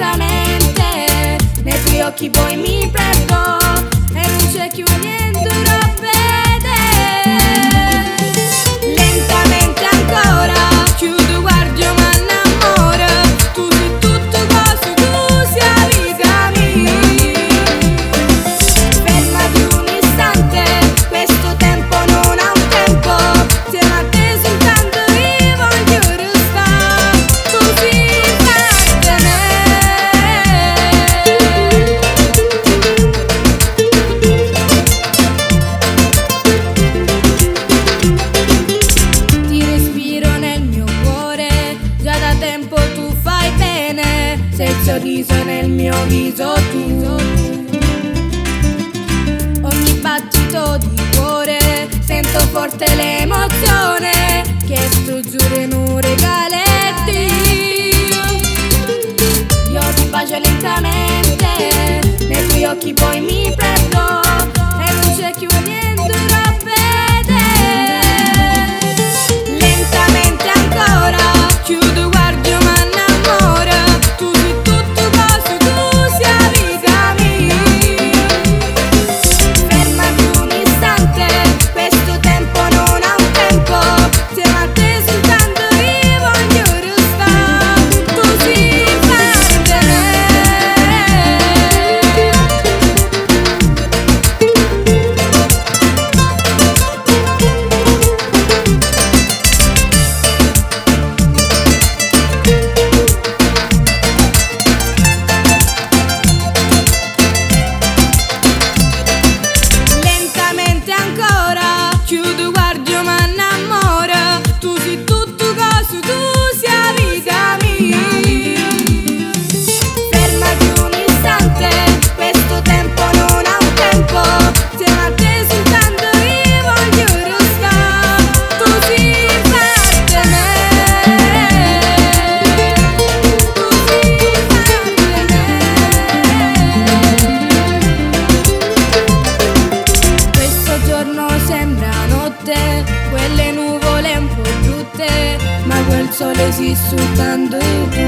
lentamente, nei tuoi occhi poi mi perdo e non c'è più niente da vedere. Lentamente ancora, chiudo, guardo ma innamoro, tu sei tutto cosa, tu sei vita mia. Fermati un istante, questo tempo non ha un tempo, siamo a te soltanto io voglio restare così per me. Ti respiro nel mio cuore, già da tempo tu fai bene, sei il sorriso nel mio viso tu. Ogni battito di cuore sento forte l'emozione che sto giuro in un regaletti. Io ti bacio lentamente, nei tuoi occhi poi mi perdo e non c'è più niente da vedere. Lentamente ancora, chiudo, guardo ma innamoro, tu sei tutto cosa, tu sei vita mia. Fermati un istante, questo tempo non ha un tempo, siamo a te soltanto io voglio restare così per me. Lentamente ancora, chiudo, guardo ma innamoro, tu sei tutto cosa, tu sei vita mia. Fermati un istante, questo tempo non ha un tempo, siamo a te soltanto io voglio restare così per me. Questo giorno sembra notte, quelle nuvole un po' brutte, ma quel sole si soltanto tu.